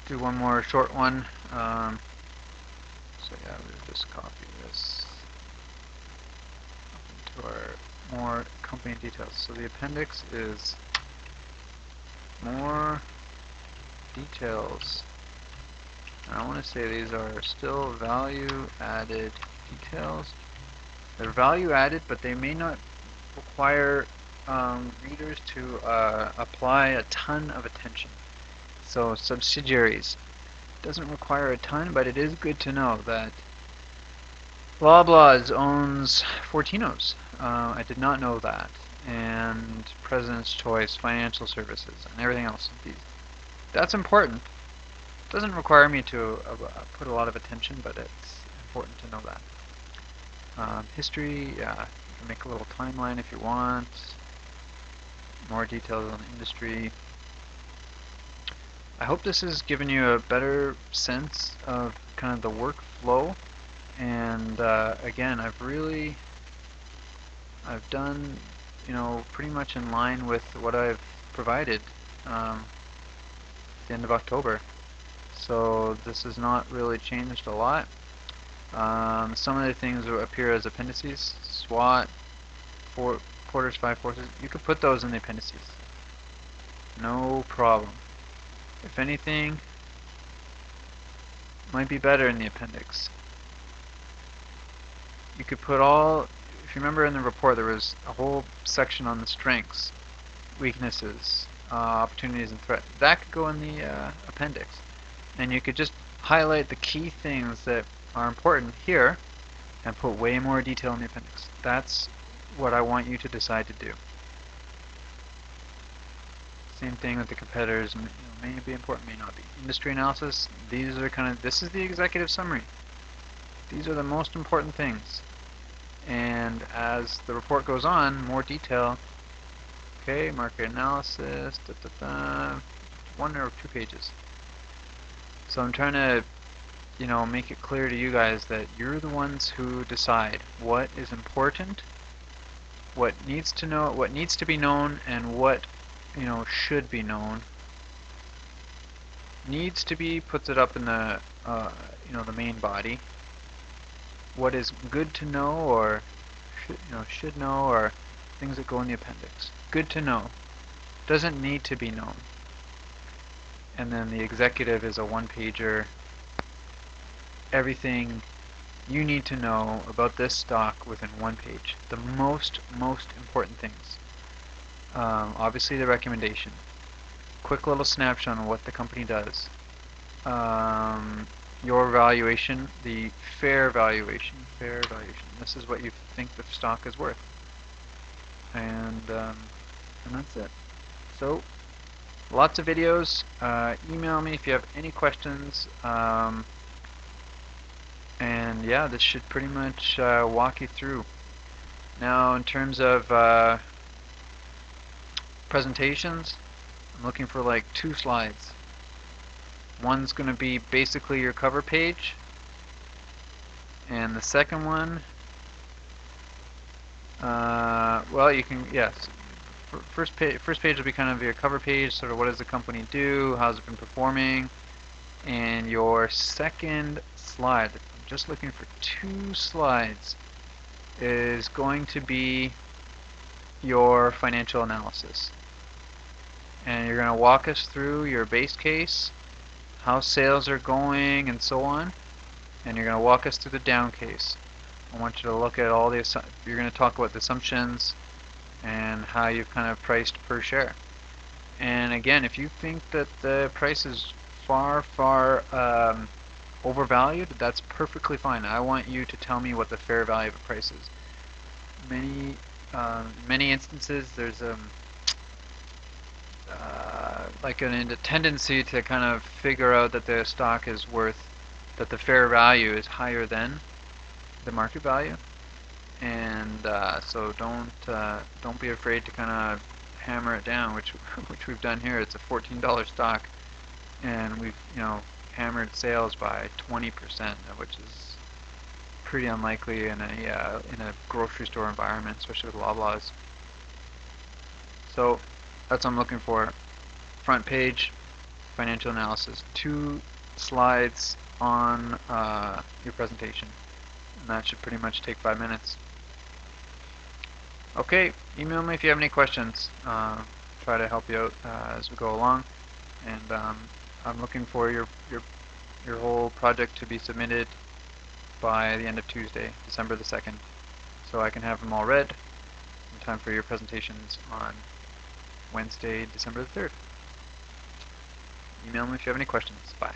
do one more short one. So yeah, we'll just copy this up into our more company details. So the appendix is more details. And I want to say these are still value added details. They're value added, but they may not require readers to apply a ton of attention. So subsidiaries doesn't require a ton, but it is good to know that Loblaws owns Fortinos. I did not know that. And President's Choice Financial Services and everything else. That's important. Doesn't require me to put a lot of attention, but it's important to know that. History, yeah, you can make a little timeline if you want. More details on the industry. I hope this has given you a better sense of kind of the workflow. And again, I've done, pretty much in line with what I've provided at the end of October. So this has not really changed a lot. Some of the things will appear as appendices. SWOT, quarters, 5 forces. You could put those in the appendices. No problem. If anything, might be better in the appendix. You could put if you remember in the report, there was a whole section on the strengths, weaknesses, opportunities, and threats. That could go in the appendix. And you could just highlight the key things that are important here and put way more detail in the appendix. That's what I want you to decide to do. Same thing with the competitors. May be important, may not be. Industry analysis. These are this is the executive summary. These are the most important things. And as the report goes on, more detail. Okay, market analysis. 1 or 2 pages. So I'm trying to, make it clear to you guys that you're the ones who decide what is important, what needs to be known, and what, should be known. Needs to be puts it up in the, the main body. What is good to know, or should know, or things that go in the appendix. Good to know. Doesn't need to be known. And then the executive is a 1-pager. Everything you need to know about this stock within 1 page. The most important things. Obviously the recommendation. Quick little snapshot on what the company does. Your valuation, the fair valuation. This is what you think the stock is worth. And that's it. So, lots of videos. Email me if you have any questions. And yeah, this should pretty much walk you through. Now, in terms of presentations, I'm looking for like 2 slides. One's going to be basically your cover page, and the second one, well, you can, yes, first page will be kind of your cover page, sort of what does the company do, how's it been performing, and your second slide, I'm just looking for 2 slides, is going to be your financial analysis. And you're going to walk us through your base case, how sales are going, and so on. And you're going to walk us through the down case. I want you to look at all the you're going to talk about the assumptions and how you've kind of priced per share. And again, if you think that the price is far overvalued, that's perfectly fine. I want you to tell me what the fair value of a price is. Many instances, there's like a tendency to kind of figure out that the stock is worth, that the fair value is higher than the market value, and so don't be afraid to kind of hammer it down, which we've done here. It's a $14 stock, and we've hammered sales by 20%, which is pretty unlikely in a grocery store environment, especially with Loblaws. So that's what I'm looking for. Front page, financial analysis. 2 slides on your presentation. And that should pretty much take 5 minutes. Okay, email me if you have any questions. Try to help you out as we go along. And I'm looking for your whole project to be submitted by the end of Tuesday, December the 2nd, so I can have them all read in time for your presentations on Wednesday, December the 3rd. Email me if you have any questions. Bye.